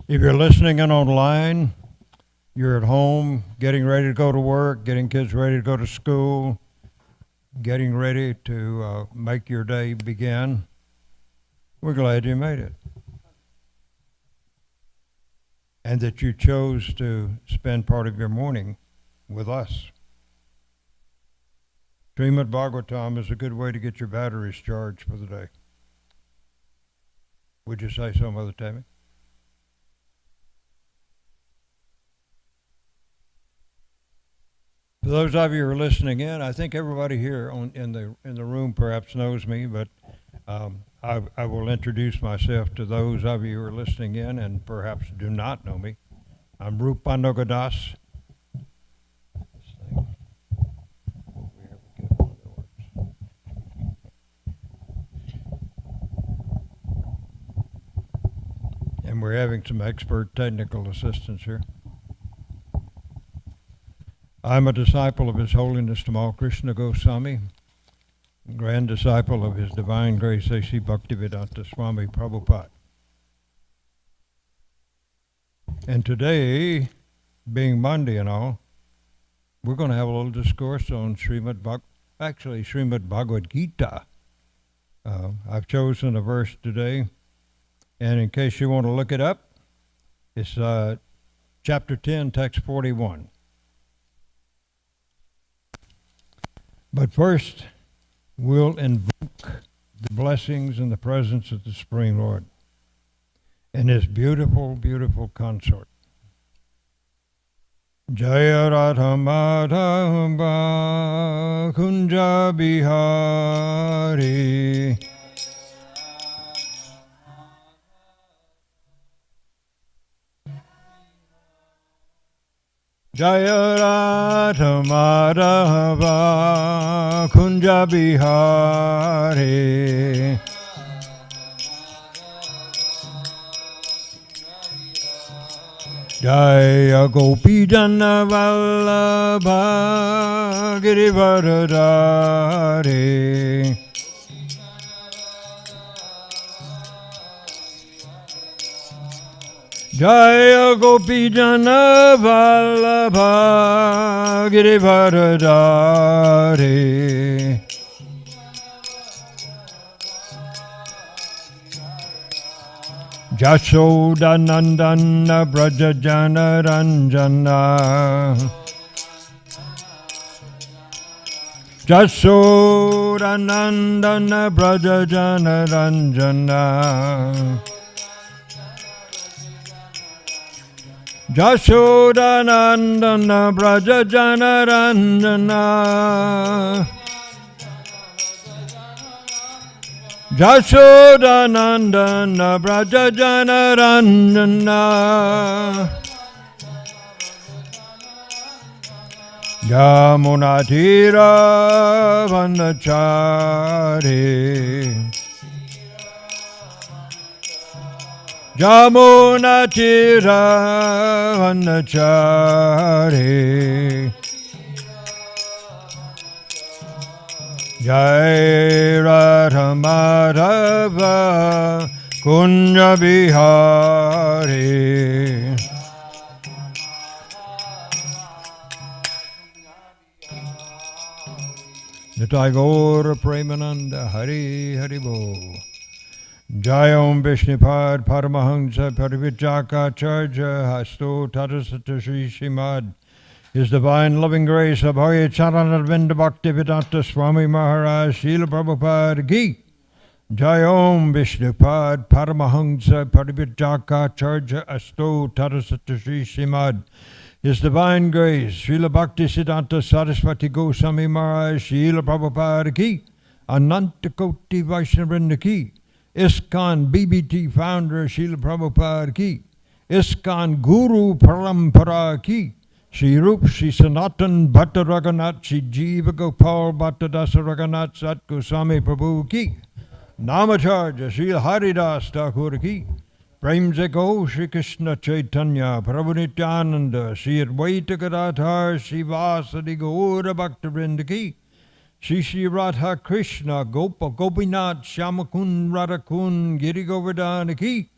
If you're listening in online, you're at home, getting ready to go to work, getting kids ready to go to school, getting ready to make your day begin, we're glad you made it. And that you chose to spend part of your morning with us. Srimad Bhagavatam is a good way to get your batteries charged for the day. Would you say so, Mother Tammy? For those of you who are listening in, I think everybody here in the room perhaps knows me, but I will introduce myself to those of you who are listening in and perhaps do not know me. I'm Rupanuga. And we're having some expert technical assistance here. I'm a disciple of His Holiness Tamal Krishna Goswami, grand disciple of His Divine Grace A.C. Bhaktivedanta Swami Prabhupada. And today, being Monday and all, we're going to have a little discourse on Srimad Bhagavad Gita. I've chosen a verse today, and in case you want to look it up, it's chapter 10, text 41. But first, we'll invoke the blessings and the presence of the Supreme Lord and His beautiful, beautiful consort. Jaya Radha Madhava Kunja Bihari Jaya Radha Madhava Kunja Bihari Jaya Gopi Jana Vallabha Girivaradari Jaya Gopi Jana Vallabha Girivaradari Jashodanandana Brajajana Ranjana Jashodanandana Brajajana Ranjana Jashodanandana Brajajana Ranjana Jashodanandana Brajajana Ranjana Yamunatira Vanachari Yamunatira Vanachari Jai Radha Madhava Kunja Bihari Nitai Gaura Premananda Hari Hari Bo Jai Om Vishnupad Paramahansa Parivichaka Charja Hasto Tatasata Sri Srimad His Divine Loving Grace Abhaya Charanarvinda Bhaktivedanta Swami Maharaj Srila Prabhupada Ki Jai Om Vishnupad Paramahansa Parivichaka Charja Asto Tarasata Sri Srimad His Divine Grace Srila Bhaktisiddhanta Saraswati Goswami Maharaj Srila Prabhupada Ki Ananta Koti Vaishnavrinda Ki ISKCON BBT Founder Srila Prabhupada Ki ISKCON Guru Parampara Ki Shri Rup, Shri Sanatan Bhatta Raghunath, Shri Jiva Gopal Bhatta Dasa Raghunath Sat Goswami Prabhu Ki, Namacharya Shri Haridas Thakur Ki, Prem Go Shri Krishna Chaitanya, Prabhu Nityananda, Shri Advaita Gadadhar, Shri Vasadi Gaura Bhaktivinoda Ki, Shri Radha Krishna, Gopa Gopinath, Shyamakun Radhakun, Giri Govardhana Ki,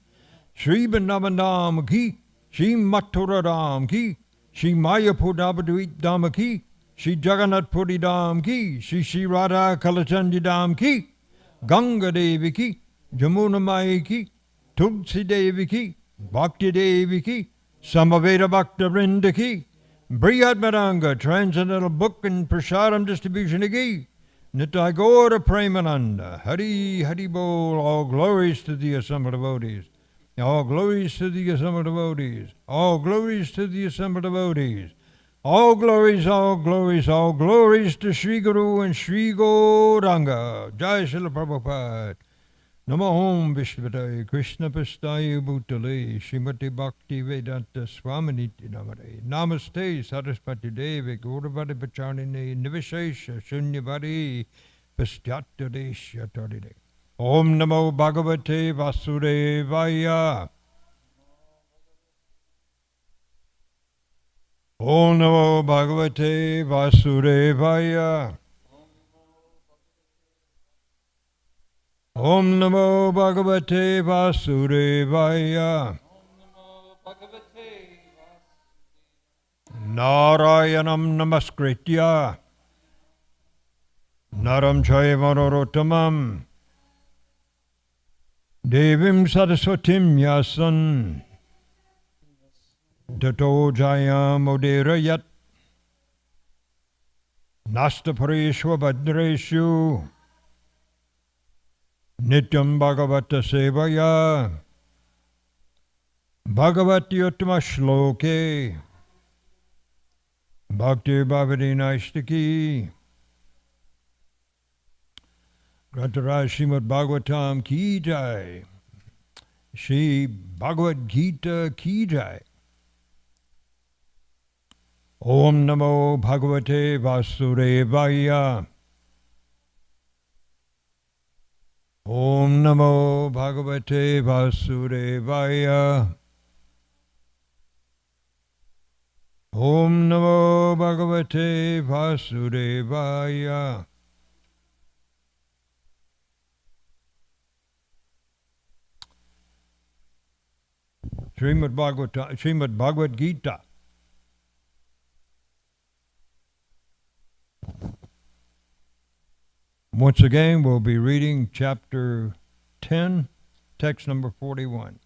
Shri Vrindavan ki, Shri Mathura Dham ki, Shri Mayapur Navadvip Dham ki, Shri Jagannath Puri Dham ki, Shri Shri Radha Kalachandi Dham ki, Ganga Devi ki, Jamuna Mai ki, Tulsi Devi ki, Bhakti Devi ki, Samaveda Bhakta Vrinda ki, Brihad Madanga, Transcendental Book and Prasadam Distribution ki, Nitai Gaura Premananda, Hari Hari Bol, all glories to the assembled devotees. All glories to the assembled devotees. All glories to the assembled devotees. All glories, all glories, all glories to Sri Guru and Sri Gauranga. Jai Srila Prabhupada. Namo Om Vishvadaya Krishna Pastaya Bhutale Srimati Bhakti Vedanta Swaminiti Namare Namaste Saraswati Devi Gauravadi Pacharnine Nivishesha Shunyavadi Pastyata Desha Tadide Om Namo Bhagavate Vasudevaya Om Namo Bhagavate Vasudevaya Om Namo Bhagavate Vasudevaya Narayanam Namaskritya Naram Chaiva Narottamam Devim Saraswatim Yasan Tato Jayam Udirayat Nastaparishwa Bhadreshu Nityam Bhagavata Sevaya Bhagavati Uttama Shloke Bhakti Bhavati Naistaki Grantaraj Srimad Bhagavatam Ki Jai Shri Bhagavad Gita Ki Jai Om Namo Bhagavate Vasudevaya Om Namo Bhagavate Vasudevaya Om Namo Bhagavate Vasudevaya Srimad Bhagavad Gita Once again, we'll be reading chapter 10, text number 41.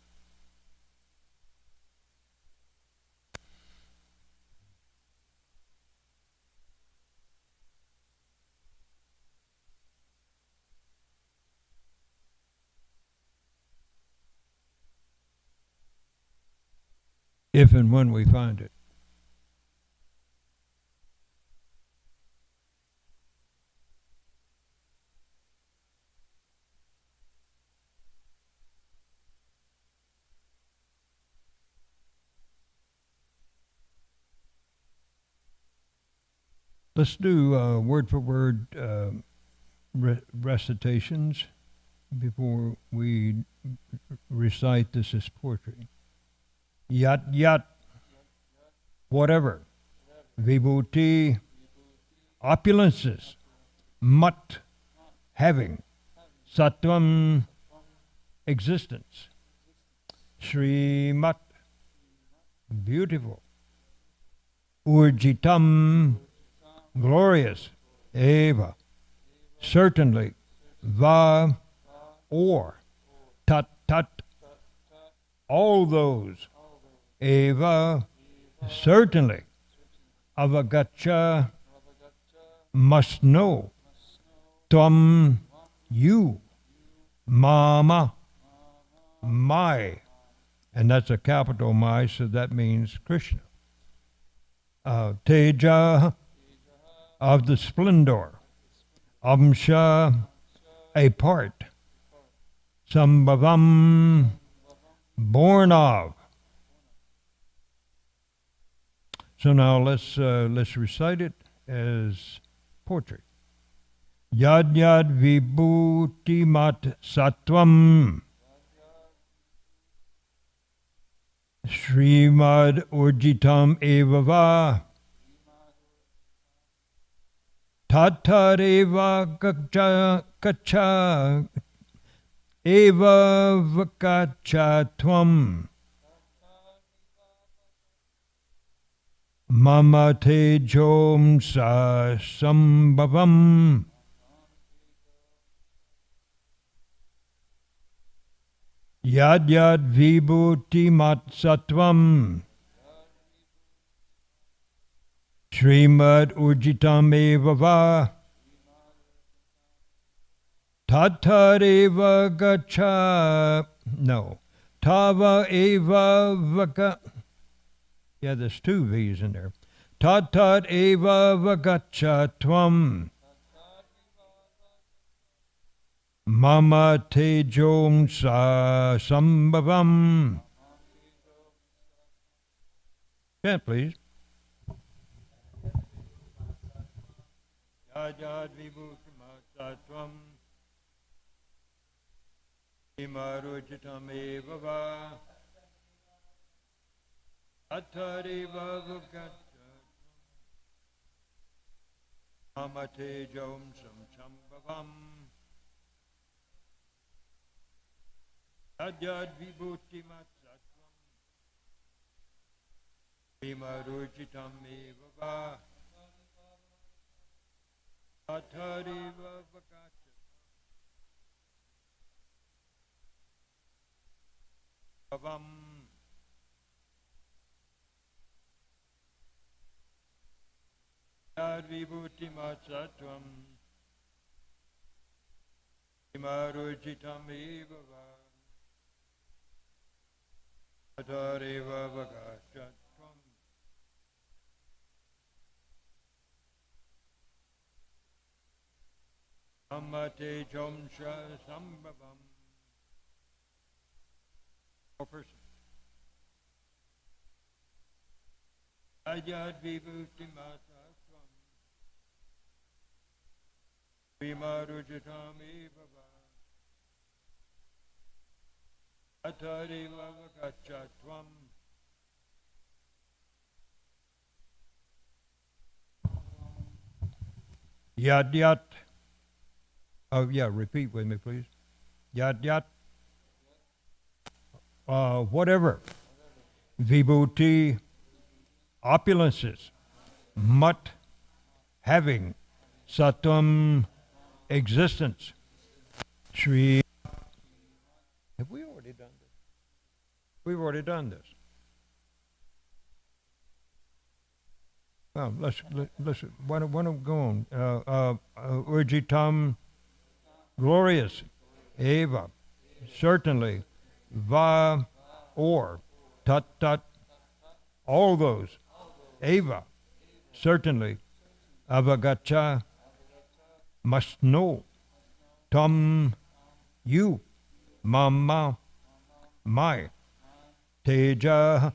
If and when we find it. Let's do word for word recitations before we recite this as poetry. Yat yat, whatever. Vibhuti, opulences. Mat, having. Sattvam, existence. Srimat, beautiful. Urjitam, glorious. Eva, certainly. Va, or. Tat tat, all those. Eva, certainly. Avagacha, must know. Tvam, you. Mama, my. And that's a capital my, so that means Krishna. Teja, of the splendor. Amsha, a part. Sambhavam, born of. So now let's recite it as poetry. Yad yad vibhuti mat sattvam Srimad urjitam evava tatareva kacha eva vakacha tvam mama tejom sa sambhavam yad yad vibhuti matsatvam Srimad urjitam eva va tatareva gacha no tava eva vaka. Yeah, there's two V's in there. Tatat eva vagacha tvam mama tejom sa sambhavam. Yeah, please. Yajad vibhutimatattvam imarujitam eva va Atariva Vagacha Amate Jom Sam Sambhavam Adyad Vibhuti Matsatvam Vimarujitam Eva Va Atariva Vagacha Bhavam Yad vibhuti matsatvam imarujitam eva va atareva vagachatvam amate jomsha sambhavam. More person. Ayad vibhuti matsatvam Vimarujitam eva va Atareva vagachatvam Yad yat. Oh yeah, repeat with me please. Yad yat. Whatever. Vibhuti, opulences. Mat, having. Sattvam, existence. Shri. Have we already done this? We've already done this. Well, let's why don't we go on? Urjitam, glorious. Eva, certainly. Va, or. Tat, all those. Eva, certainly. Avagacha, must know. Tam, you. Mama, my. Teja,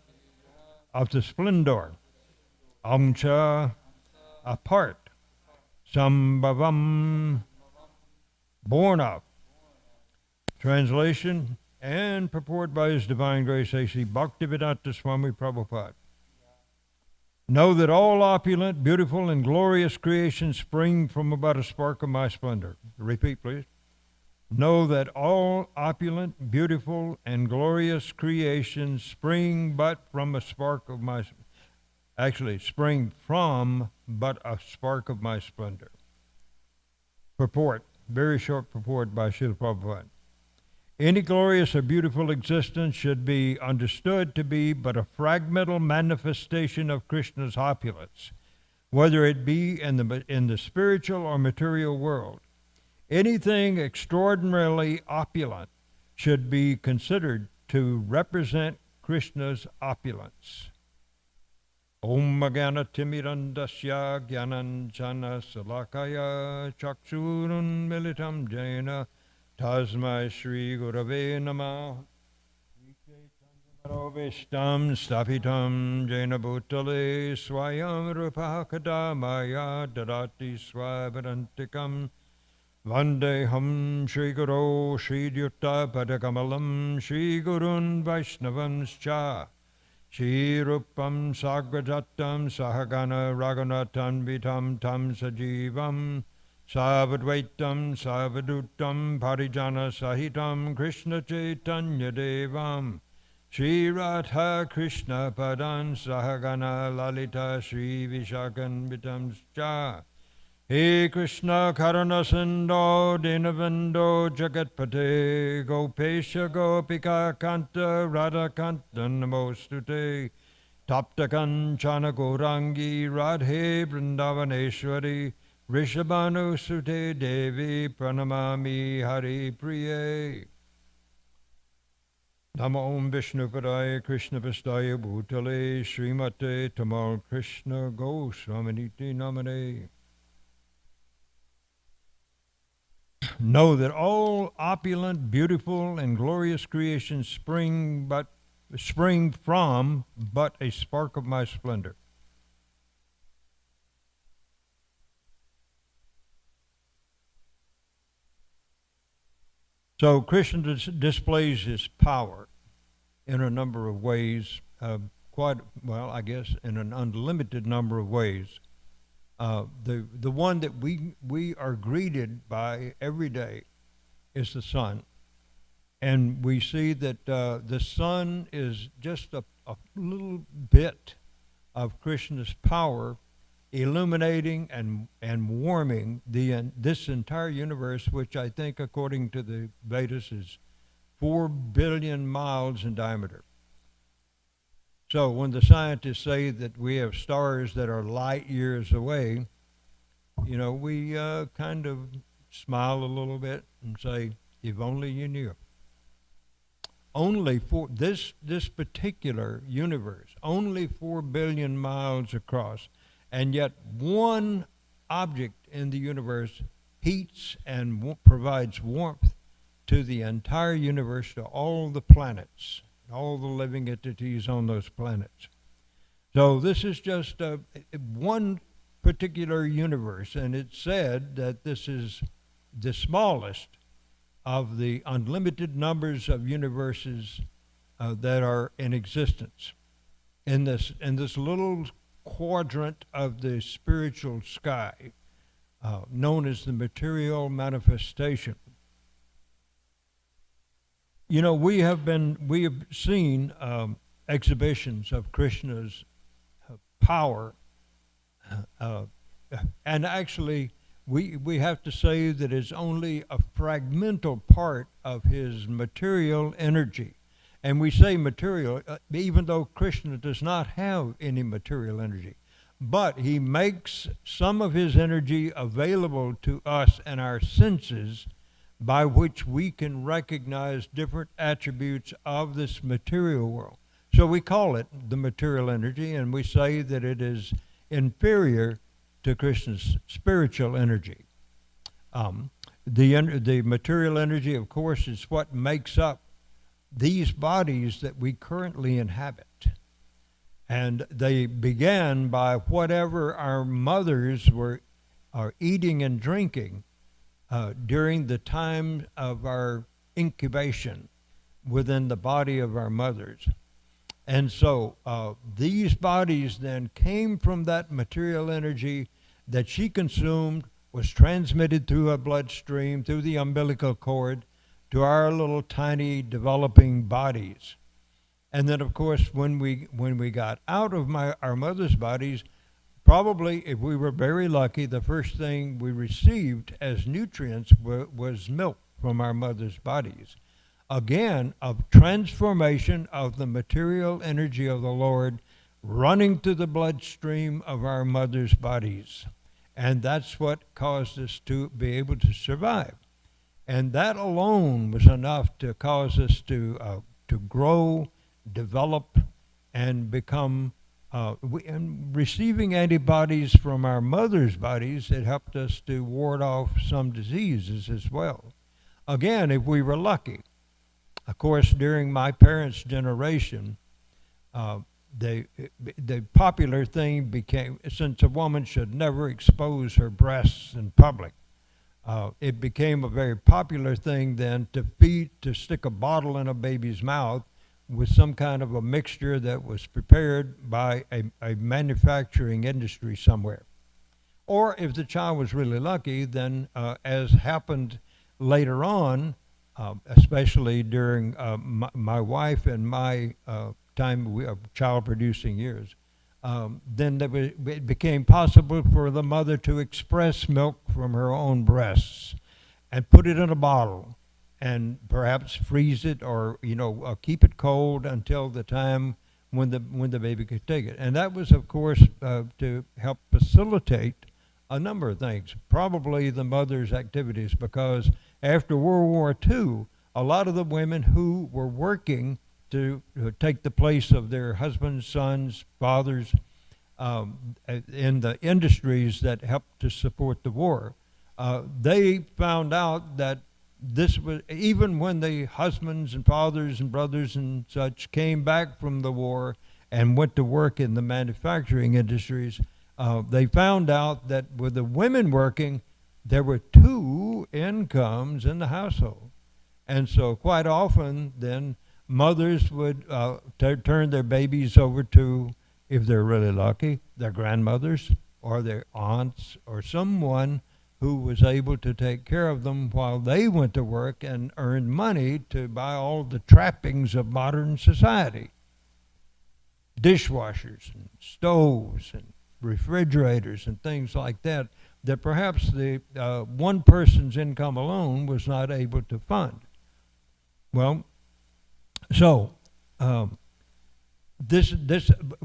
of the splendor. Amcha, a part. Sambhavam, born of. Translation and purport by His Divine Grace A.C. Bhaktivedanta Swami Prabhupada. Know that all opulent, beautiful, and glorious creations spring from about a spark of my splendor. Repeat, please. Know that all opulent, beautiful, and glorious creations spring but from a spark of my, spring from but a spark of my splendor. Purport, very short purport by Srila Prabhupada. Any glorious or beautiful existence should be understood to be but a fragmental manifestation of Krishna's opulence, whether it be in the spiritual or material world. Anything extraordinarily opulent should be considered to represent Krishna's opulence. Om Agana Timirandasya Gyananjana Salakaya Chakshurun Militam Jaina Tasmai Shri Gurave Namah Vishtam Stapitam Jaina Bhutale Swayam Rupakadamaya Dadati Swavarantikam Vandeham Shri Guru Shri Dyutta Padakamalam Shri Gurun Vaishnavanscha Shri Rupam Sagrajatam Sahagana Raghunathan Vitam Tam Sajivam Savadvaitam Savadutam Parijana Sahitam Krishna Chaitanya Devam Shri Radha Krishna Padan Sahagana Lalita Shri Vishakanvitam Cha He Krishna Karuna Sindho Dinavando Jagatpate Gopesha Gopika Kanta Radha Kanta Namostute Tapta Kanchana Gaurangi Radhe Vrindavaneshwari Rishabhanu Sute Devi Pranamami Hari Priye Namo Om Vishnu Padaya Krishna Vastaya Bhutale Srimate Tamal Krishna Goswaminiti Namane. Know that all opulent, beautiful, and glorious creations spring from but a spark of my splendor. So Krishna displays his power in a number of ways, I guess in an unlimited number of ways. The one that we are greeted by every day is the sun. And we see that the sun is just a little bit of Krishna's power illuminating and warming this entire universe, which I think, according to the Vedas, is 4 billion miles in diameter. So when the scientists say that we have stars that are light years away, we kind of smile a little bit and say, if only you knew. Only for this particular universe, only 4 billion miles across, and yet one object in the universe heats and provides warmth to the entire universe, to all the planets, all the living entities on those planets. So this is just one particular universe, and it's said that this is the smallest of the unlimited numbers of universes that are in existence in this little quadrant of the spiritual sky known as the material manifestation. We have seen exhibitions of Krishna's power, and actually we have to say that it's only a fragmental part of his material energy. And we say material, even though Krishna does not have any material energy. But he makes some of his energy available to us and our senses, by which we can recognize different attributes of this material world. So we call it the material energy, and we say that it is inferior to Krishna's spiritual energy. The material energy, of course, is what makes up these bodies that we currently inhabit. And they began by whatever our mothers are eating and drinking during the time of our incubation within the body of our mothers. And so these bodies then came from that material energy that she consumed, was transmitted through her bloodstream, through the umbilical cord, to our little tiny developing bodies. And then, of course, when we got out of our mother's bodies, probably, if we were very lucky, the first thing we received as nutrients was milk from our mother's bodies. Again, a transformation of the material energy of the Lord running through the bloodstream of our mother's bodies. And that's what caused us to be able to survive. And that alone was enough to cause us to grow, develop, and become, and receiving antibodies from our mother's bodies, it helped us to ward off some diseases as well. Again, if we were lucky. Of course, during my parents' generation, the popular thing became, since a woman should never expose her breasts in public, it became a very popular thing then to stick a bottle in a baby's mouth with some kind of a mixture that was prepared by a manufacturing industry somewhere. Or if the child was really lucky, then as happened later on, especially during my wife and my time of child producing years, then it became possible for the mother to express milk from her own breasts and put it in a bottle and perhaps freeze it or keep it cold until the time when the baby could take it. And that was, of course, to help facilitate a number of things, probably the mother's activities, because after World War II, a lot of the women who were working to take the place of their husbands, sons, fathers in the industries that helped to support the war, they found out that this was, even when the husbands and fathers and brothers and such came back from the war and went to work in the manufacturing industries, they found out that with the women working, there were two incomes in the household. And so quite often then mothers would turn their babies over to, if they're really lucky, their grandmothers or their aunts or someone who was able to take care of them while they went to work and earned money to buy all the trappings of modern society. Dishwashers and stoves and refrigerators and things like that, that perhaps the one person's income alone was not able to fund. Well, so this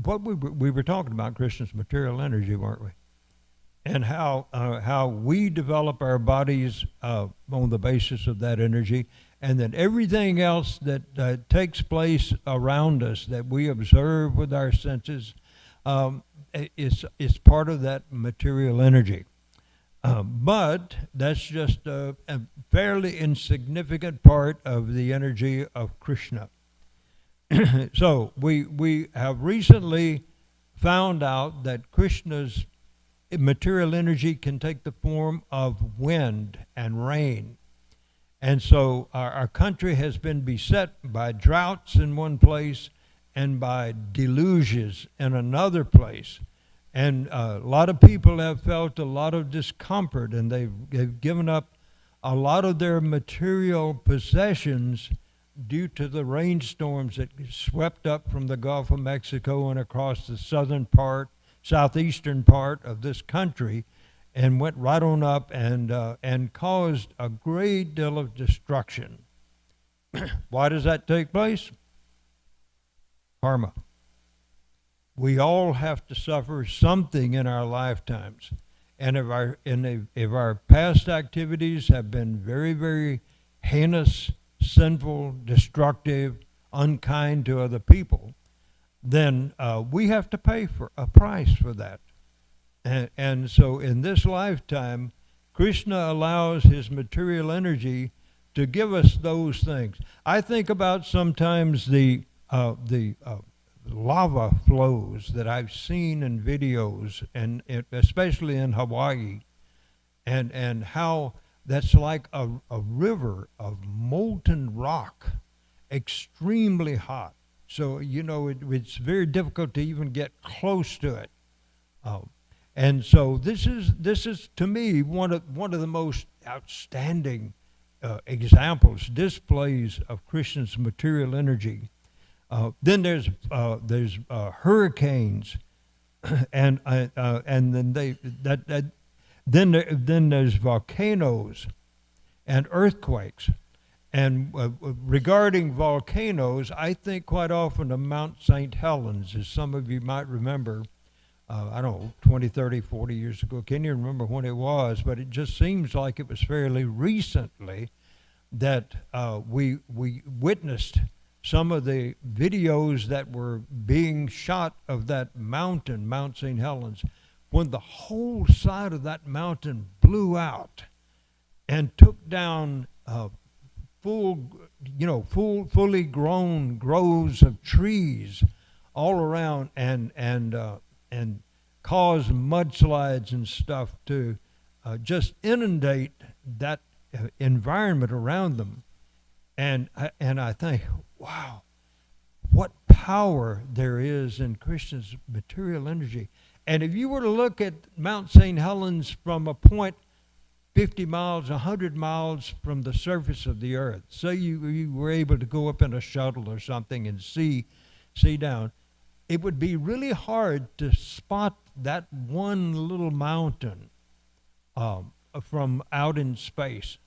what we were talking about, Krishna's material energy, weren't we? And how we develop our bodies on the basis of that energy, and that everything else that takes place around us that we observe with our senses is part of that material energy. But that's just a fairly insignificant part of the energy of Krishna. So we have recently found out that Krishna's material energy can take the form of wind and rain. And so our country has been beset by droughts in one place and by deluges in another place. And a lot of people have felt a lot of discomfort, and they've given up a lot of their material possessions due to the rainstorms that swept up from the Gulf of Mexico and across the southeastern part of this country, and went right on up and caused a great deal of destruction. Why does that take place? Karma. We all have to suffer something in our lifetimes, and if our past activities have been very, very heinous, sinful, destructive, unkind to other people, then we have to pay for a price for that. And so in this lifetime, Krishna allows his material energy to give us those things. I think about sometimes the lava flows that I've seen in videos, and especially in Hawaii, and how that's like a river of molten rock, extremely hot. So, it's very difficult to even get close to it. And so this is to me one of the most outstanding examples, displays of Krishna's material energy. Then there's hurricanes, and then there's volcanoes and earthquakes. And regarding volcanoes, I think quite often of Mount St. Helens, as some of you might remember, I don't know, 20, 30, 40 years ago. Can't even remember when it was, but it just seems like it was fairly recently that we witnessed some of the videos that were being shot of that mountain, Mount St. Helens, when the whole side of that mountain blew out and took down fully grown groves of trees all around, and caused mudslides and stuff to just inundate that environment around them. And I think, wow, what power there is in Krishna's material energy. And if you were to look at Mount St. Helens from a point 50 miles, 100 miles from the surface of the earth, say you were able to go up in a shuttle or something and see down, it would be really hard to spot that one little mountain from out in space.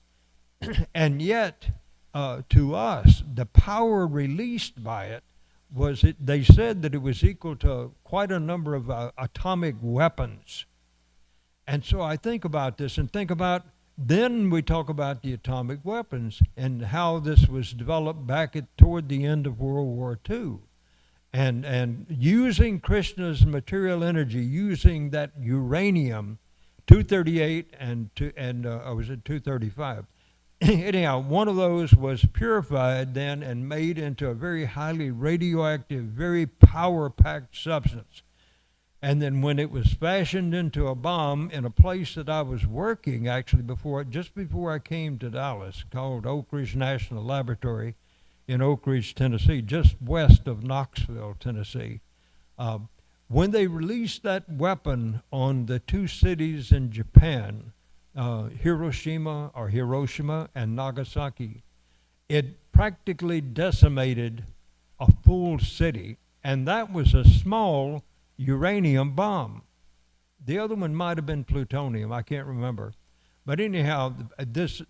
And yet, to us, the power released by it they said that it was equal to quite a number of atomic weapons. And so I think about this and think about, then we talk about the atomic weapons and how this was developed back toward the end of World War II. And using Krishna's material energy, using that uranium, 238 and 235. Anyhow, one of those was purified then and made into a very highly radioactive, very power-packed substance. And then when it was fashioned into a bomb in a place that I was working actually just before I came to Dallas, called Oak Ridge National Laboratory in Oak Ridge, Tennessee, just west of Knoxville, Tennessee. When they released that weapon on the two cities in Japan, Hiroshima and Nagasaki, it practically decimated a full city, and that was a small uranium bomb. The other one might have been plutonium, I can't remember. But anyhow, this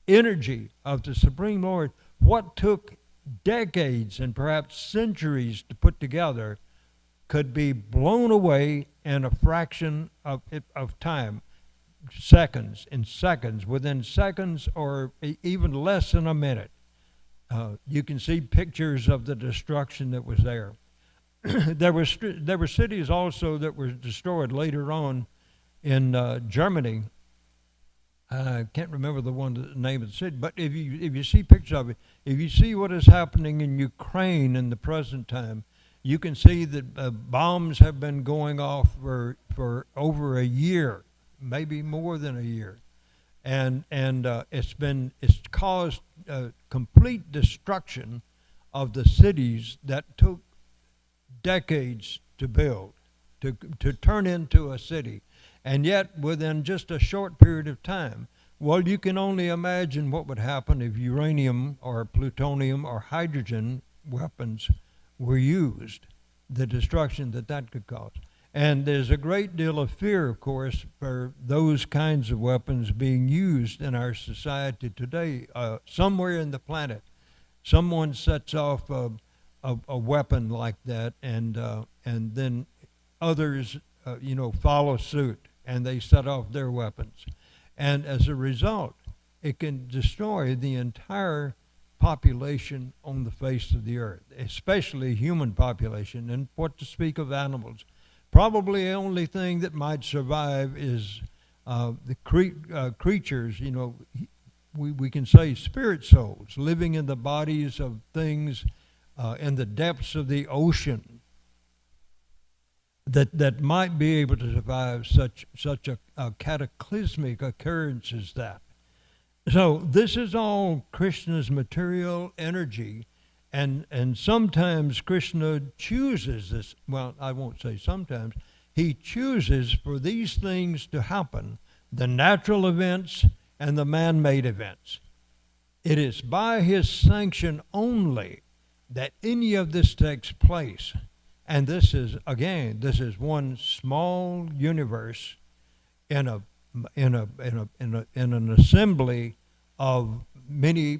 energy of the Supreme Lord, what took decades and perhaps centuries to put together, could be blown away in a fraction of time. Within seconds, or even less than a minute. You can see pictures of the destruction that was there. There were cities also that were destroyed later on in Germany. I can't remember the name of the city, but if you see pictures of it, if you see what is happening in Ukraine in the present time, you can see that bombs have been going off for over a year. Maybe more than a year, and it's caused complete destruction of the cities that took decades to build, to turn into a city, and yet within just a short period of time. Well, you can only imagine what would happen if uranium or plutonium or hydrogen weapons were used, the destruction that could cause. And there's a great deal of fear, of course, for those kinds of weapons being used in our society today. Somewhere in the planet, someone sets off a weapon like that, and then others, follow suit, and they set off their weapons. And as a result, it can destroy the entire population on the face of the earth, especially human population, and what to speak of animals. Probably the only thing that might survive is the creatures, we can say spirit souls living in the bodies of things in the depths of the ocean that might be able to survive such a cataclysmic occurrence as that. So this is all Krishna's material energy. And sometimes Krishna chooses this, well, I won't say sometimes, he chooses for these things to happen, the natural events and the man-made events. It is by his sanction only that any of this takes place. And this is one small universe in an assembly of many,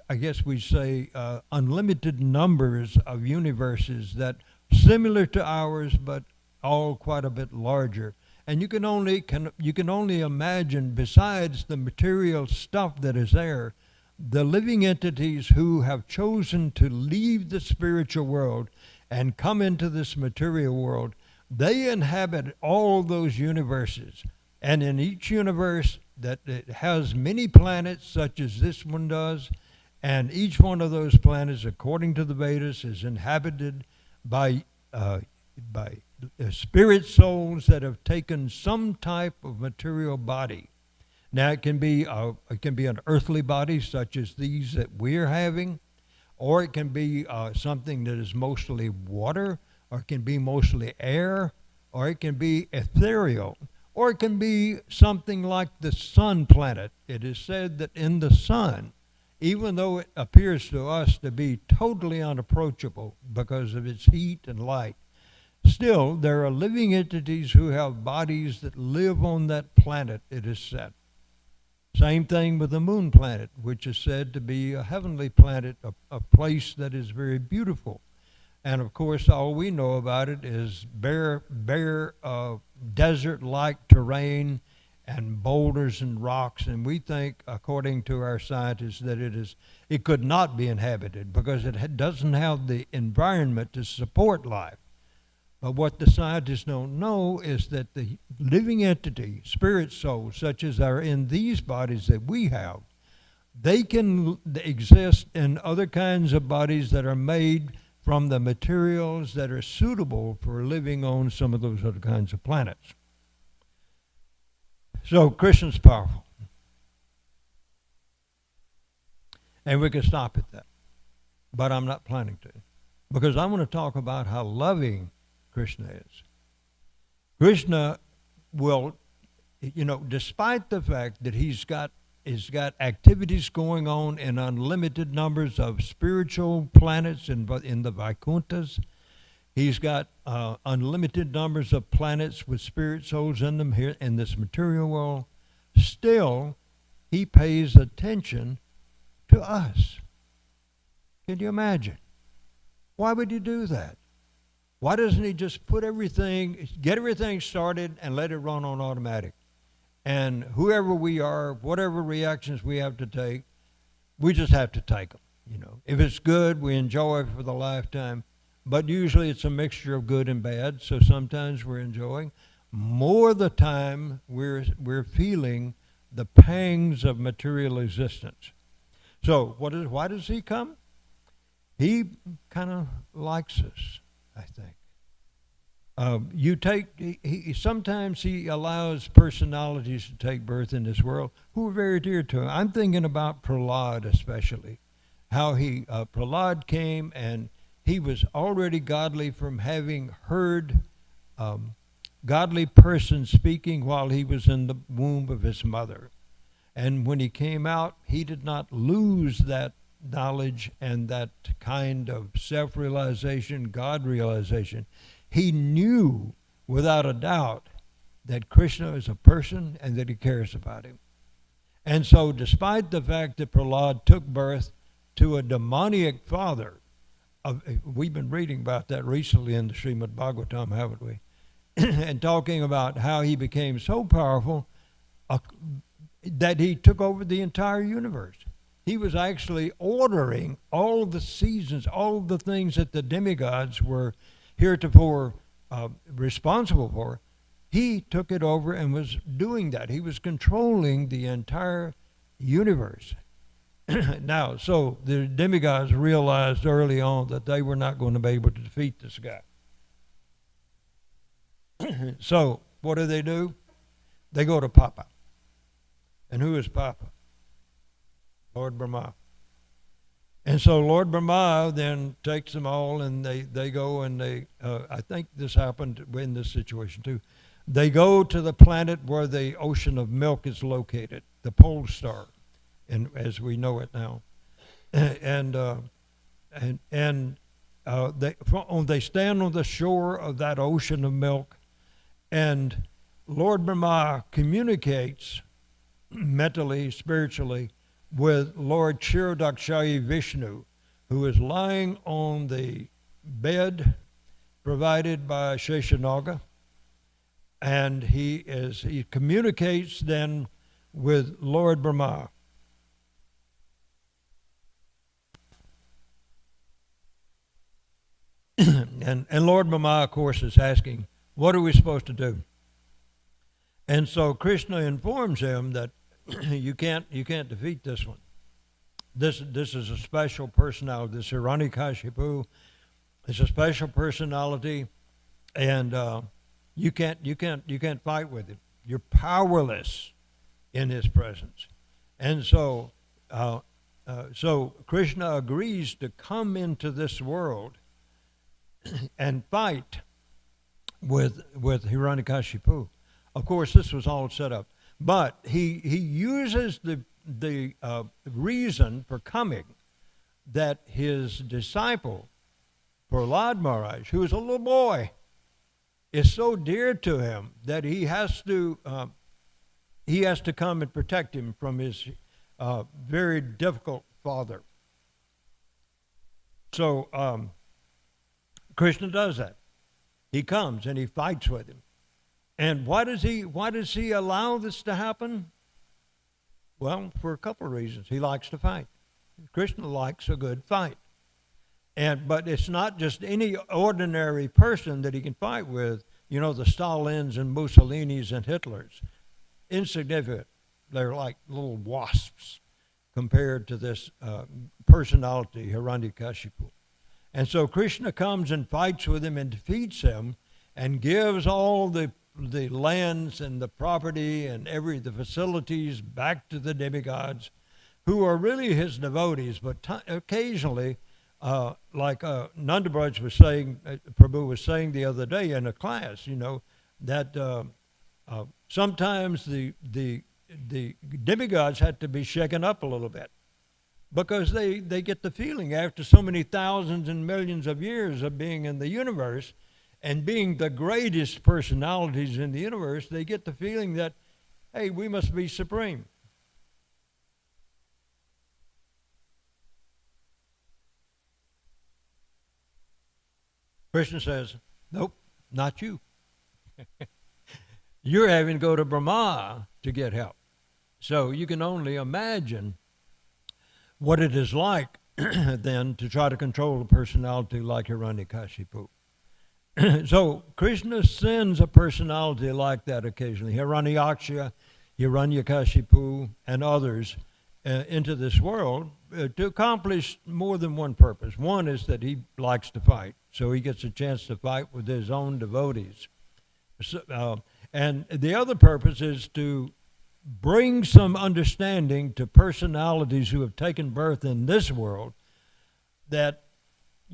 I guess we say, unlimited numbers of universes that similar to ours, but all quite a bit larger. And you can only imagine, besides the material stuff that is there, the living entities who have chosen to leave the spiritual world and come into this material world. They inhabit all those universes, and in each universe that it has many planets, such as this one does, and each one of those planets, according to the Vedas, is inhabited by spirit souls that have taken some type of material body. Now it can be an earthly body, such as these that we're having, or it can be something that is mostly water, or it can be mostly air, or it can be ethereal, or it can be something like the sun planet. It is said that in the sun, even though it appears to us to be totally unapproachable because of its heat and light, still there are living entities who have bodies that live on that planet, it is said. Same thing with the moon planet, which is said to be a heavenly planet, a place that is very beautiful. And of course, all we know about it is bare desert-like terrain and boulders and rocks. And we think, according to our scientists, that it could not be inhabited because it doesn't have the environment to support life. But what the scientists don't know is that the living entity, spirit souls, such as are in these bodies that we have, they can exist in other kinds of bodies that are made from the materials that are suitable for living on some of those other kinds of planets. So Krishna's powerful. And we can stop at that. But I'm not planning to. Because I want to talk about how loving Krishna is. Krishna will, despite the fact that he's got activities going on in unlimited numbers of spiritual planets in the Vaikunthas, he's got unlimited numbers of planets with spirit souls in them here in this material world, still he pays attention to us. Can you imagine? Why would he do that? Why doesn't he just get everything started and let it run on automatic? And whoever we are, whatever reactions we have to take, we just have to take them. If it's good, we enjoy it for the lifetime. But usually it's a mixture of good and bad. So sometimes we're enjoying. More of the time, we're feeling the pangs of material existence. So why does he come? He kind of likes us, I think. Sometimes he allows personalities to take birth in this world who are very dear to him. I'm thinking about Prahlad especially, how Prahlad came and he was already godly from having heard godly persons speaking while he was in the womb of his mother. And when he came out, he did not lose that knowledge and that kind of self-realization, God-realization. He knew without a doubt that Krishna is a person and that he cares about him. And so despite the fact that Prahlad took birth to a demoniac father, we've been reading about that recently in the Srimad Bhagavatam, haven't we? And talking about how he became so powerful that he took over the entire universe. He was actually ordering all of the seasons, all of the things that the demigods were heretofore responsible for. He took it over and was doing that. He was controlling the entire universe. Now, so the demigods realized early on that they were not going to be able to defeat this guy. So what do? They go to Papa. And who is Papa? Lord Brahma. And so Lord Brahma then takes them all and they go and I think this happened in this situation too. They go to the planet where the ocean of milk is located, the pole star, and as we know it now. They stand on the shore of that ocean of milk, and Lord Brahma communicates mentally, spiritually, with Lord Kshirodakshayi Vishnu, who is lying on the bed provided by Sheshanaga, and he communicates then with Lord Brahma. and Lord Brahma, of course, is asking, what are we supposed to do? And so Krishna informs him that you can't defeat this one. This is a special personality. This Hiranyakashipu is a special personality, and you can't fight with him. You're powerless in his presence. And so Krishna agrees to come into this world and fight with Hiranyakashipu. Of course, this was all set up, but he uses the reason for coming that his disciple Prahlad Maharaj, who is a little boy, is so dear to him that he has to come and protect him from his very difficult father. So Krishna does that. He comes and he fights with him. And why does he allow this to happen? Well, for a couple of reasons. He likes to fight. Krishna likes a good fight. But it's not just any ordinary person that he can fight with. You know, the Stalins and Mussolinis and Hitlers. Insignificant. They're like little wasps compared to this personality, Hiranyakashipu. And so Krishna comes and fights with him and defeats him and gives all the lands and the property and the facilities back to the demigods, who are really his devotees, but occasionally, like Nanda Braj was saying, Prabhu was saying the other day in a class, you know, that sometimes the demigods had to be shaken up a little bit, because they get the feeling after so many thousands and millions of years of being in the universe and being the greatest personalities in the universe, they get the feeling that, hey, we must be supreme. Krishna says, nope, not you. You're having to go to Brahma to get help. So you can only imagine what it is like then to try to control a personality like Hiranyakashipu. So Krishna sends a personality like that occasionally, Hiranyaksha, Hiranyakashipu, and others into this world to accomplish more than one purpose. One is that he likes to fight, so he gets a chance to fight with his own devotees. And the other purpose is to bring some understanding to personalities who have taken birth in this world that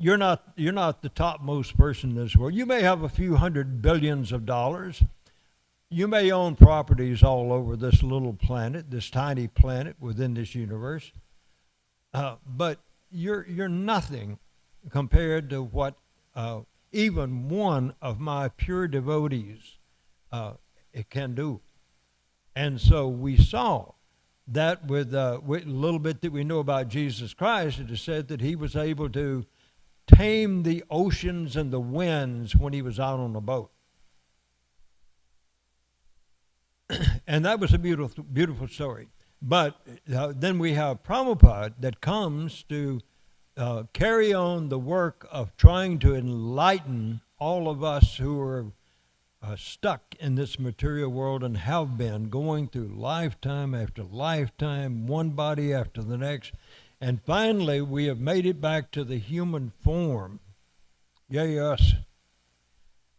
you're not the topmost person in this world. You may have a few hundred billions of dollars. You may own properties all over this little planet, this tiny planet within this universe. But you're nothing compared to what even one of my pure devotees it can do. And so we saw that with a little bit that we know about Jesus Christ, it is said that he was able to tame the oceans and the winds when he was out on a boat. And that was a beautiful, beautiful story. But then we have Prabhupada that comes to carry on the work of trying to enlighten all of us who are stuck in this material world and have been going through lifetime after lifetime, one body after the next. And finally, we have made it back to the human form. Yes.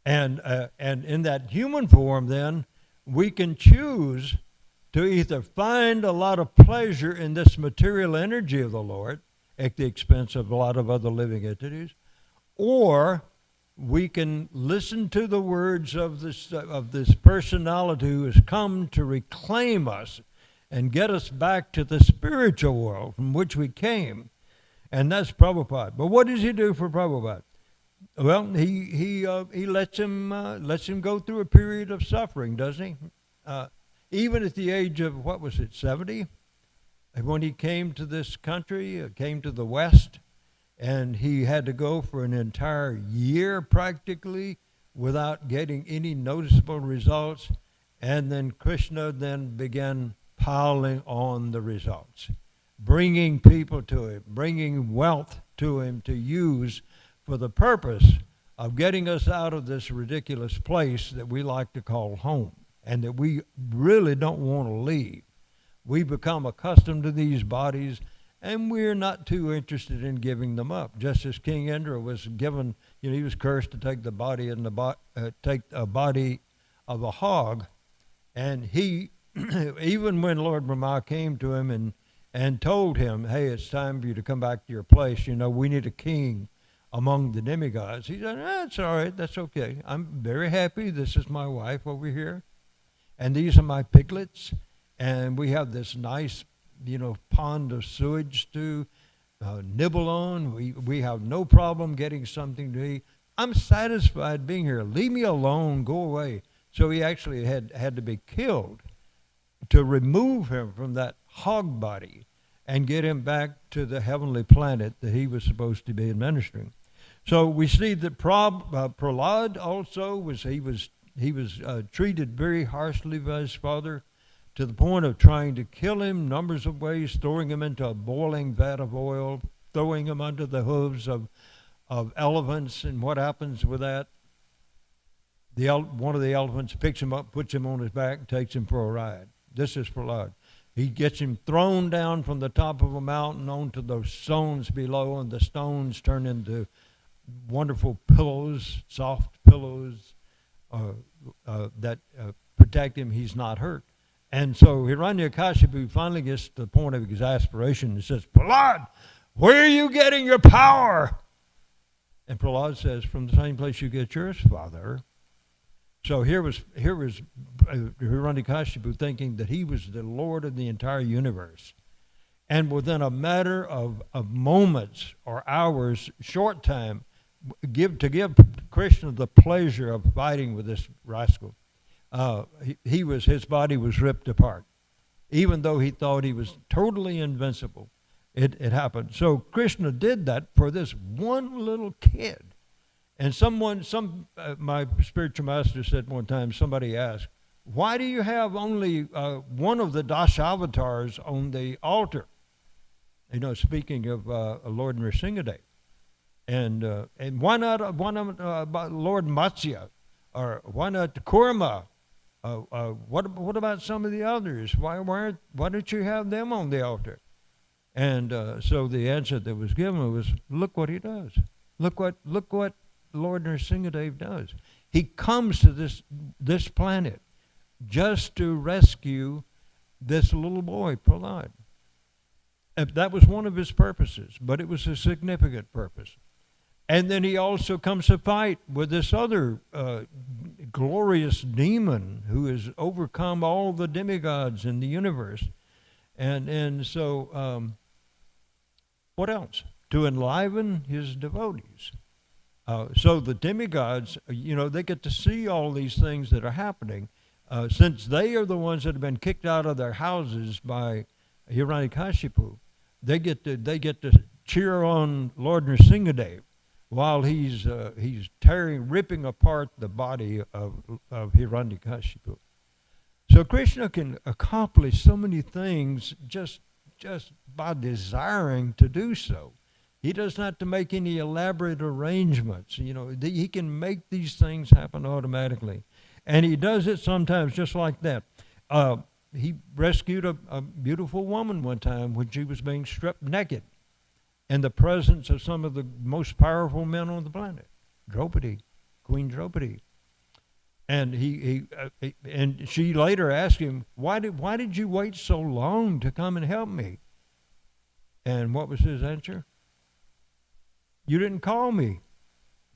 And in that human form, then, we can choose to either find a lot of pleasure in this material energy of the Lord at the expense of a lot of other living entities, or we can listen to the words of this personality who has come to reclaim us and get us back to the spiritual world from which we came, and that's Prabhupada. But what does he do for Prabhupada? Well, he lets him go through a period of suffering, doesn't he? Even at the age of, 70? When he came to this country, came to the West, and he had to go for an entire year practically without getting any noticeable results. And then Krishna then began piling on the results, bringing people to him, bringing wealth to him to use for the purpose of getting us out of this ridiculous place that we like to call home and that we really don't want to leave. We become accustomed to these bodies, and we're not too interested in giving them up. Just as King Indra was given, he was cursed to take the body take a body of a hog, and he, even when Lord Brahma came to him and told him, hey, it's time for you to come back to your place, we need a king among the demigods. He said, that's all right, that's okay. I'm very happy. This is my wife over here, and these are my piglets, and we have this nice, pond of sewage to nibble on. We have no problem getting something to eat. I'm satisfied being here. Leave me alone. Go away. So he actually had to be killed to remove him from that hog body and get him back to the heavenly planet that he was supposed to be administering. So we see that Prahlad also was treated very harshly by his father, to the point of trying to kill him numbers of ways, throwing him into a boiling vat of oil, throwing him under the hooves of elephants. And what happens with that? One of the elephants picks him up, puts him on his back, and takes him for a ride. This is Prahlad. He gets him thrown down from the top of a mountain onto those stones below, and the stones turn into wonderful pillows, soft pillows that protect him. He's not hurt. And so Hiranyakashipu finally gets to the point of exasperation and says, Prahlad, where are you getting your power? And Prahlad says, from the same place you get yours, Father. So here was Hiranyakashipu thinking that he was the Lord of the entire universe. And within a matter of moments or hours, short time, give Krishna the pleasure of fighting with this rascal, his body was ripped apart. Even though he thought he was totally invincible, it happened. So Krishna did that for this one little kid. And my spiritual master said one time, somebody asked, why do you have only one of the Dashavatars on the altar? Speaking of Lord Nrsingadev. And why not Lord Matsya? Or why not Kurma? What about some of the others? Why don't you have them on the altar? And so the answer that was given was, look what he does. Look what Lord Nrsingadev does. He comes to this planet just to rescue this little boy, Prahlad. That was one of his purposes, but it was a significant purpose. And then he also comes to fight with this other glorious demon who has overcome all the demigods in the universe. And so what else? To enliven his devotees. So the demigods, they get to see all these things that are happening. Since they are the ones that have been kicked out of their houses by Hiranyakashipu, they get to cheer on Lord Nrsingadev while he's ripping apart the body of Hiranyakashipu. So Krishna can accomplish so many things just by desiring to do so. He doesn't have to make any elaborate arrangements. He can make these things happen automatically. And he does it sometimes just like that. He rescued a beautiful woman one time when she was being stripped naked in the presence of some of the most powerful men on the planet, Queen Draupadi. And and she later asked him, why did you wait so long to come and help me? And what was his answer? You didn't call me.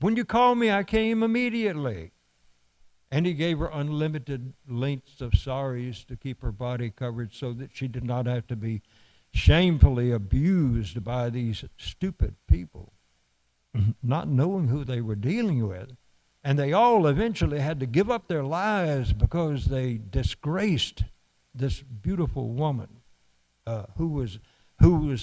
When you called me, I came immediately. And he gave her unlimited lengths of saris to keep her body covered so that she did not have to be shamefully abused by these stupid people, not knowing who they were dealing with. And they all eventually had to give up their lives because they disgraced this beautiful woman who was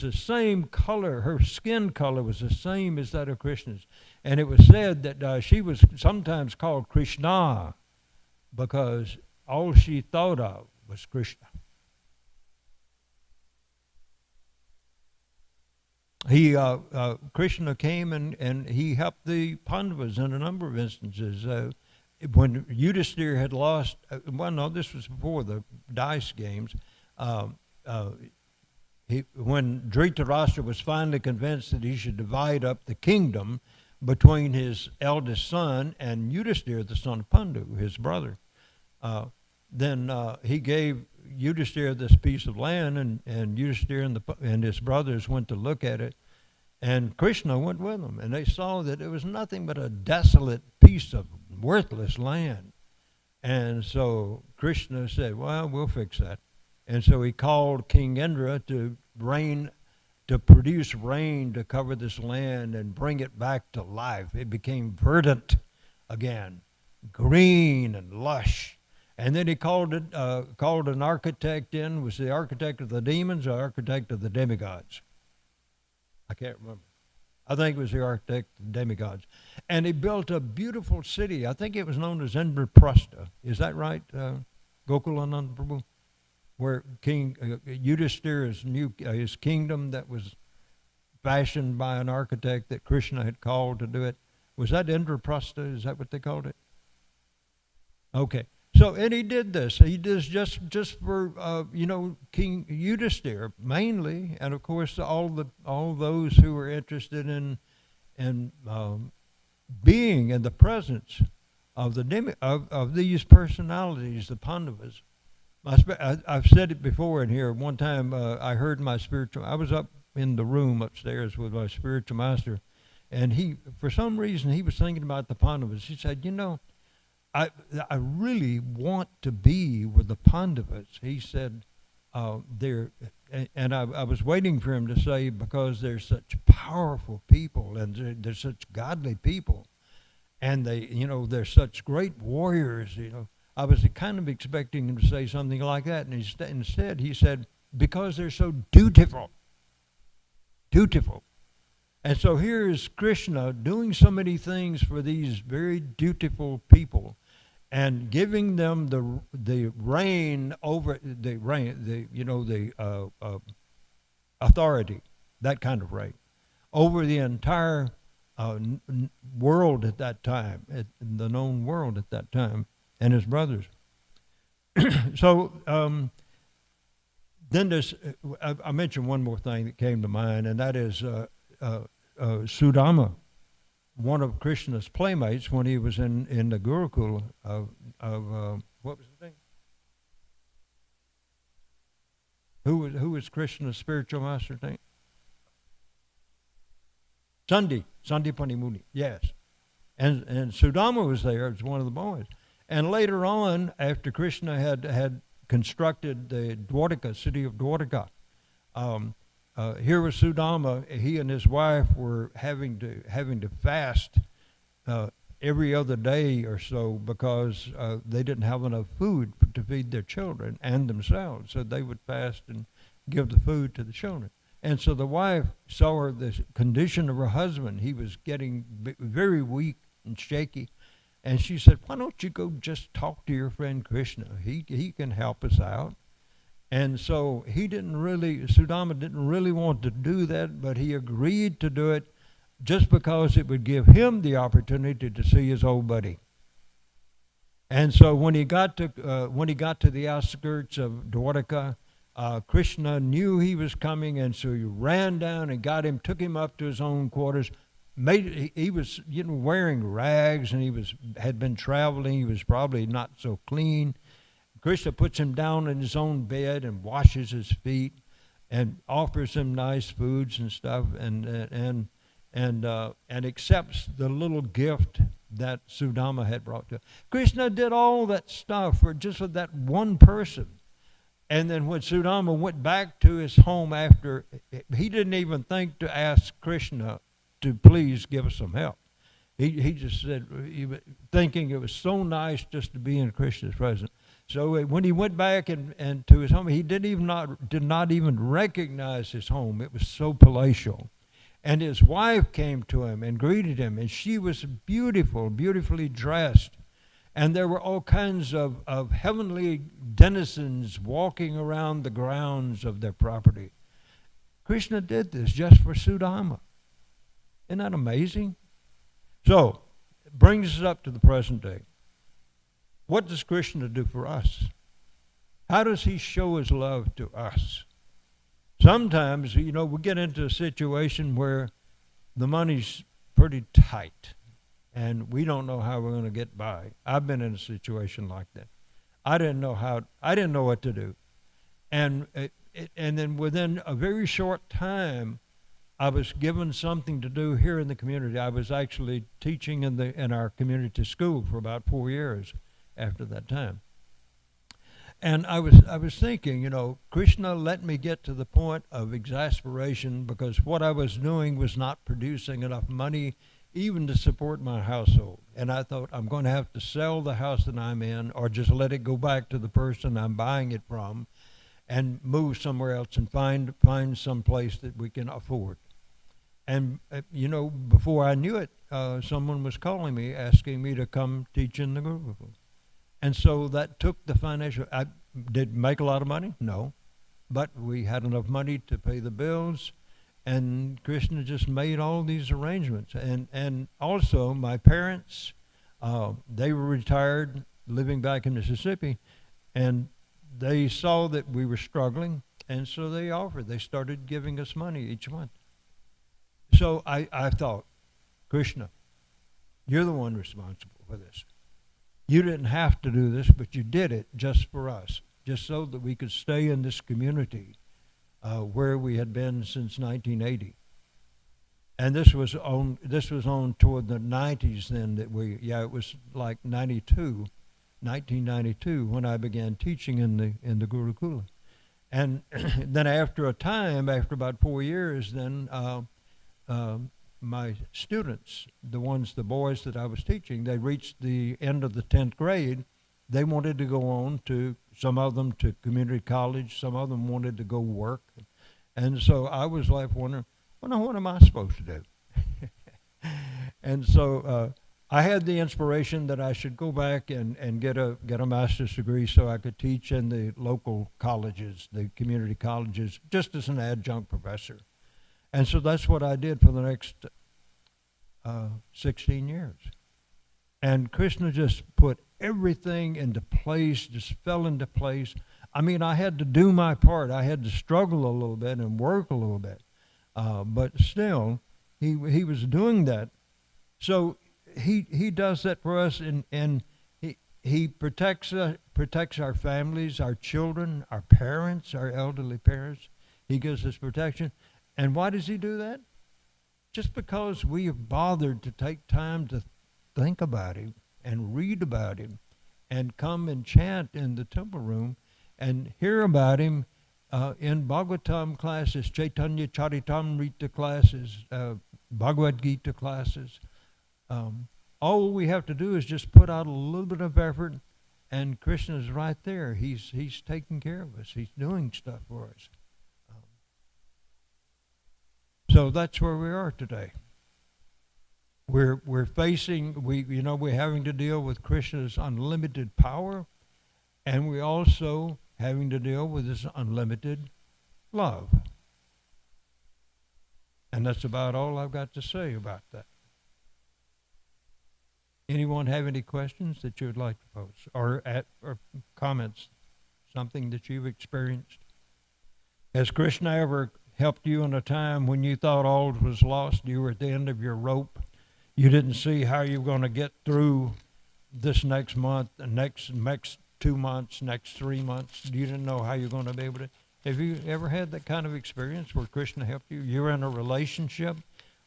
the same color, her skin color was the same as that of Krishna's. And it was said that she was sometimes called Krishna because all she thought of was Krishna. Krishna came and he helped the Pandavas in a number of instances. When Yudhisthira had lost, this was before the dice games, when Dhritarashtra was finally convinced that he should divide up the kingdom between his eldest son and Yudhisthira, the son of Pandu, his brother, then he gave Yudhisthira this piece of land, and Yudhisthira and his brothers went to look at it, And Krishna went with them, and they saw that it was nothing but a desolate piece of worthless land. And so Krishna said, well, we'll fix that. And so he called King Indra to produce rain to cover this land and bring it back to life. It became verdant again, green and lush. And then he called an architect in. Was the architect of the demons or architect of the demigods? I can't remember. I think it was the architect of the demigods. And he built a beautiful city. I think it was known as Indraprastha. Is that right, Gokulananda Prabhu? Where King his kingdom that was fashioned by an architect that Krishna had called to do it. Was that Indraprastha? Is that what they called it? Okay. So, and he did this. He did just for King Yudhisthira mainly, and of course all those who were interested in being in the presence of of these personalities, the Pandavas. I've said it before in here. One time I heard I was up in the room upstairs with my spiritual master, and for some reason, he was thinking about the Pandavas. He said, I really want to be with the Pandavas. He said, and I was waiting for him to say, because they're such powerful people and they're such godly people, and they're such great warriors. I was kind of expecting him to say something like that, and instead he said, because they're so dutiful. Dutiful. And so here is Krishna doing so many things for these very dutiful people, and giving them the reign over the authority, that kind of reign, over the entire world at that time, the known world at that time, and his brothers. So then I mentioned one more thing that came to mind, and that is Sudama, one of Krishna's playmates when he was in the Gurukula of what was the name? Who was Krishna's spiritual master's name? Sandipani Muni, yes. And Sudama was there as one of the boys. And later on, after Krishna had constructed the Dwarka, city of Dwarka, here was Sudama. He and his wife were having to fast every other day or so because they didn't have enough food to feed their children and themselves. So they would fast and give the food to the children. And so the wife saw the condition of her husband. He was getting very weak and shaky. And she said, why don't you go just talk to your friend Krishna? He can help us out. And so Sudama didn't really want to do that, but he agreed to do it just because it would give him the opportunity to see his old buddy. And so when he got to the outskirts of Dwarka, Krishna knew he was coming, and so he ran down and got him, took him up to his own quarters. He was wearing rags, and had been traveling. He was probably not so clean. Krishna puts him down in his own bed and washes his feet, and offers him nice foods and stuff, and accepts the little gift that Sudama had brought to him. Krishna did all that stuff for that one person. And then when Sudama went back to his home after, he didn't even think to ask Krishna to please give us some help. He just said, thinking it was so nice just to be in Krishna's presence. So when he went back and to his home, he did not even recognize his home. It was so palatial. And his wife came to him and greeted him, and she was beautiful, beautifully dressed. And there were all kinds of heavenly denizens walking around the grounds of their property. Krishna did this just for Sudama. Isn't that amazing? So, it brings us up to the present day. What does Krishna do for us? How does he show his love to us? Sometimes, we get into a situation where the money's pretty tight, and we don't know how we're going to get by. I've been in a situation like that. I didn't know what to do. And then within a very short time, I was given something to do here in the community. I was actually teaching in our community school for about 4 years after that time. And I was thinking, Krishna let me get to the point of exasperation because what I was doing was not producing enough money even to support my household. And I thought I'm going to have to sell the house that I'm in or just let it go back to the person I'm buying it from and move somewhere else and find some place that we can afford. And before I knew it, someone was calling me asking me to come teach in the group. And so that took the financial. I did make a lot of money, no, but we had enough money to pay the bills, and Krishna just made all these arrangements. And also my parents, they were retired, living back in Mississippi, and they saw that we were struggling, and so they started giving us money each month. So I thought, Krishna, you're the one responsible for this. You didn't have to do this, but you did it just for us, just so that we could stay in this community where we had been since 1980. And this was on toward the 90s then it was like 1992, when I began teaching in the Gurukula. And then after about 4 years, then my students, the boys that I was teaching, they reached the end of the 10th grade. They wanted to go on some of them to community college, some of them wanted to go work. And so I was left wondering, what am I supposed to do? And so I had the inspiration that I should go back and get a master's degree so I could teach in the local colleges, the community colleges, just as an adjunct professor. And so that's what I did for the next 16 years. And Krishna just put everything into place, just fell into place. I mean, I had to do my part. I had to struggle a little bit and work a little bit. But still, he was doing that. So he does that for us, and he protects our families, our children, our parents, our elderly parents. He gives us protection. And why does he do that? Just because we have bothered to take time to think about him and read about him and come and chant in the temple room and hear about him in Bhagavatam classes, Chaitanya Charitamrita classes, Bhagavad Gita classes. All we have to do is just put out a little bit of effort, and Krishna's right there. He's taking care of us. He's doing stuff for us. So that's where we are today. We're having to deal with Krishna's unlimited power, and we also having to deal with his unlimited love. And that's about all I've got to say about that. Anyone have any questions that you would like to pose or comments, something that you've experienced? Has Krishna ever helped you in a time when you thought all was lost? You were at the end of your rope. You didn't see how you were going to get through this next month, the next 2 months, next 3 months. You didn't know how you're going to be able to. Have you ever had that kind of experience where Krishna helped you? You were in a relationship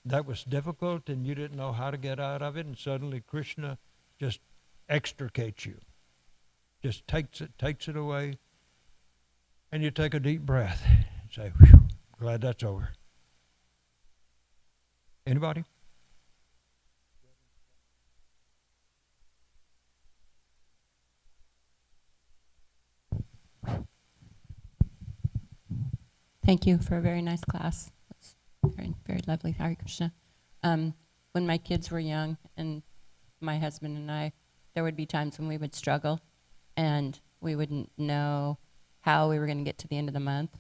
that was difficult and you didn't know how to get out of it, and suddenly Krishna just extricates you, just takes it away, and you take a deep breath and say, "Whew, glad that's over." Anybody? Thank you for a very nice class. It's very, very lovely. Hare Krishna. When my kids were young, and my husband and I, there would be times when we would struggle, and we wouldn't know how we were going to get to the end of the month,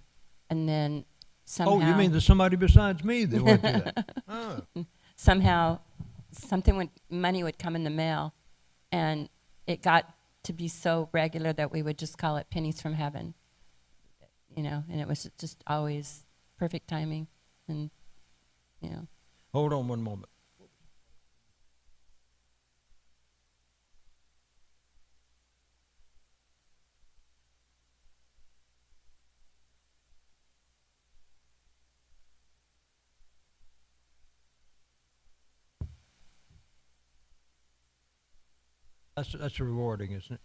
and then somehow. Oh, you mean there's somebody besides me that went through that? Oh. Somehow, money would come in the mail, and it got to be so regular that we would just call it pennies from heaven. And it was just always perfect timing, and Hold on one moment. That's rewarding, isn't it?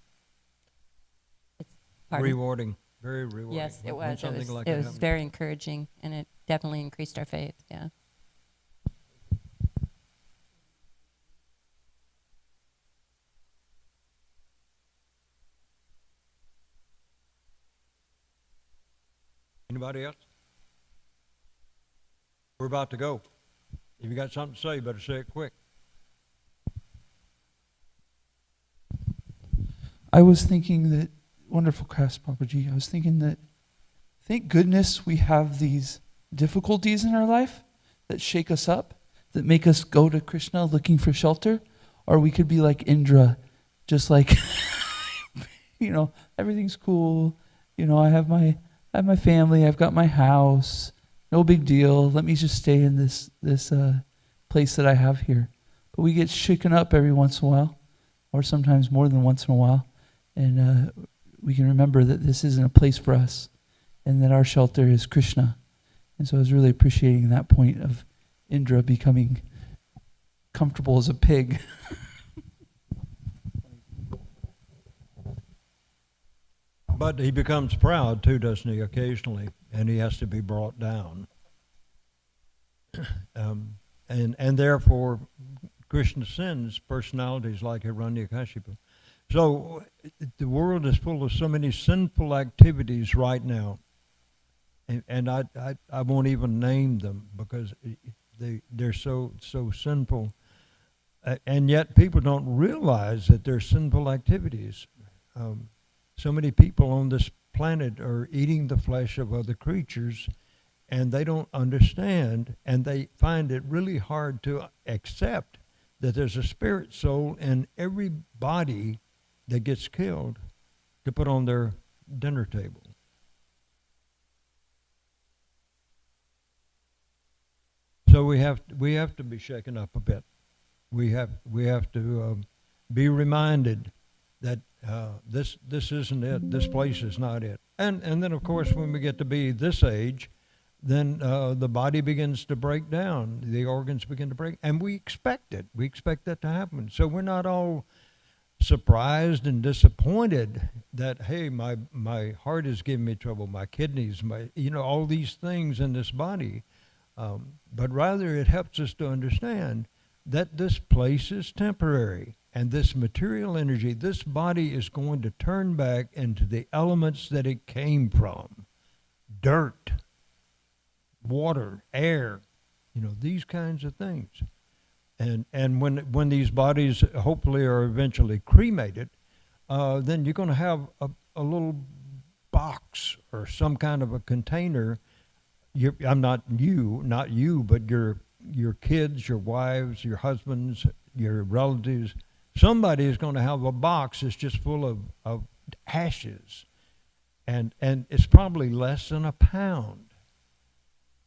It's pardon? Rewarding, very rewarding. Yes, it when was. something like It that was happens. very encouraging, and it definitely increased our faith. Yeah. Anybody else? We're about to go. If you got something to say, you better say it quick. I was thinking that, wonderful class, Papaji. I was thinking that, thank goodness we have these difficulties in our life that shake us up, that make us go to Krishna looking for shelter, or we could be like Indra, just like, everything's cool. I have my family. I've got my house. No big deal. Let me just stay in this place that I have here. But we get shaken up every once in a while, or sometimes more than once in a while. And we can remember that this isn't a place for us and that our shelter is Krishna. And so I was really appreciating that point of Indra becoming comfortable as a pig. But he becomes proud too, doesn't he, occasionally, and he has to be brought down. And therefore, Krishna sends personalities like Hiranyakashipu. So the world is full of so many sinful activities right now, and I won't even name them because they're so sinful, and yet people don't realize that they're sinful activities. So many people on this planet are eating the flesh of other creatures, and they don't understand, and they find it really hard to accept that there's a spirit soul in every body that gets killed to put on their dinner table. So we have to be shaken up a bit. We have to be reminded that this isn't it. This place is not it. And then of course when we get to be this age, then the body begins to break down. The organs begin to break, and we expect it. We expect that to happen. So we're not all surprised and disappointed that, hey, my heart is giving me trouble, my kidneys, all these things in this body. But rather it helps us to understand that this place is temporary, and this material energy, this body is going to turn back into the elements that it came from. Dirt, water, air, these kinds of things. And when these bodies hopefully are eventually cremated, then you're going to have a little box or some kind of a container. I'm not you, but your kids, your wives, your husbands, your relatives. Somebody is going to have a box that's just full of ashes, and it's probably less than a pound.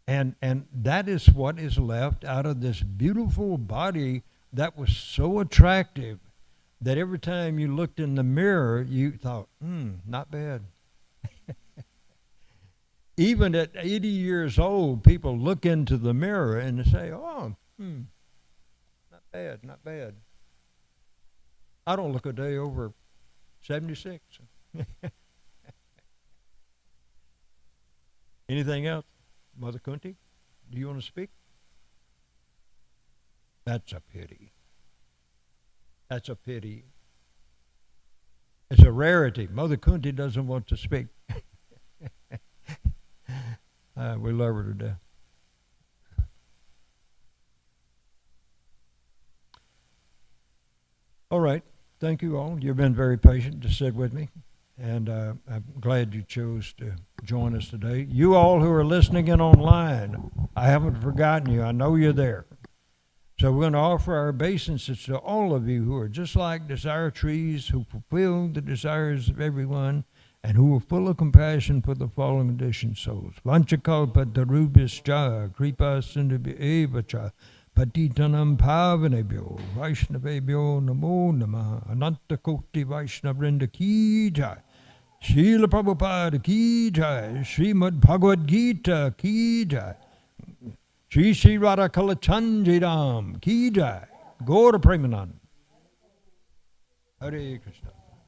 And that is what is left out of this beautiful body that was so attractive that every time you looked in the mirror, you thought, not bad. Even at 80 years old, people look into the mirror and they say, not bad, not bad. I don't look a day over 76. Anything else? Mother Kunti, do you want to speak? That's a pity. That's a pity. It's a rarity. Mother Kunti doesn't want to speak. We love her to death. All right. Thank you all. You've been very patient to sit with me. And I'm glad you chose to join us today. You all who are listening in online, I haven't forgotten you. I know you're there. So we're going to offer our obeisances to all of you who are just like desire trees, who fulfill the desires of everyone, and who are full of compassion for the fallen conditioned souls. Vanchakalpa darubhyascha kripa sindhubhyevacha patitanam pavanebhyo vaishnavebhyo namo namaha ananta koti vaishnavrinda ki jai. Srila Prabhupada ki jai. Srimad Bhagavad Gita ki jai. Sri Radha Kalachandjiram ki jai. Gaura Premanand. Hare Krishna.